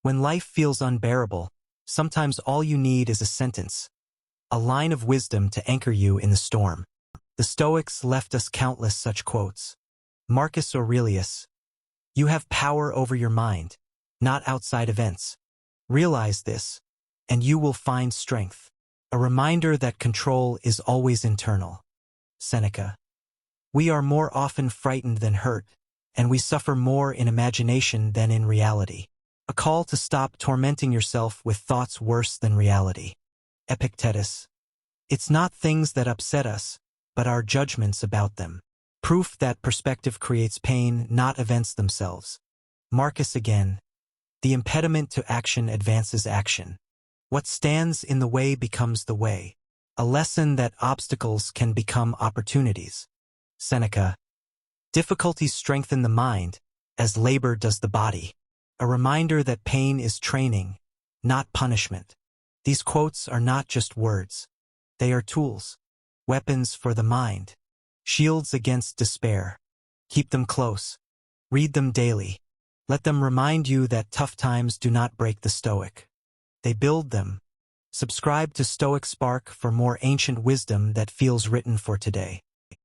When life feels unbearable, sometimes all you need is a sentence, a line of wisdom to anchor you in the storm. The Stoics left us countless such quotes. Marcus Aurelius, "You have power over your mind, not outside events. Realize this, and you will find strength." A reminder that control is always internal. Seneca, "We are more often frightened than hurt, and we suffer more in imagination than in reality." A call to stop tormenting yourself with thoughts worse than reality. Epictetus, "It's not things that upset us, but our judgments about them." Proof that perspective creates pain, not events themselves. Marcus again, "The impediment to action advances action. What stands in the way becomes the way." A lesson that obstacles can become opportunities. Seneca, "Difficulties strengthen the mind, as labor does the body." A reminder that pain is training, not punishment. These quotes are not just words. They are tools, weapons for the mind, shields against despair. Keep them close. Read them daily. Let them remind you that tough times do not break the Stoic. They build them. Subscribe to Stoic Spark for more ancient wisdom that feels written for today.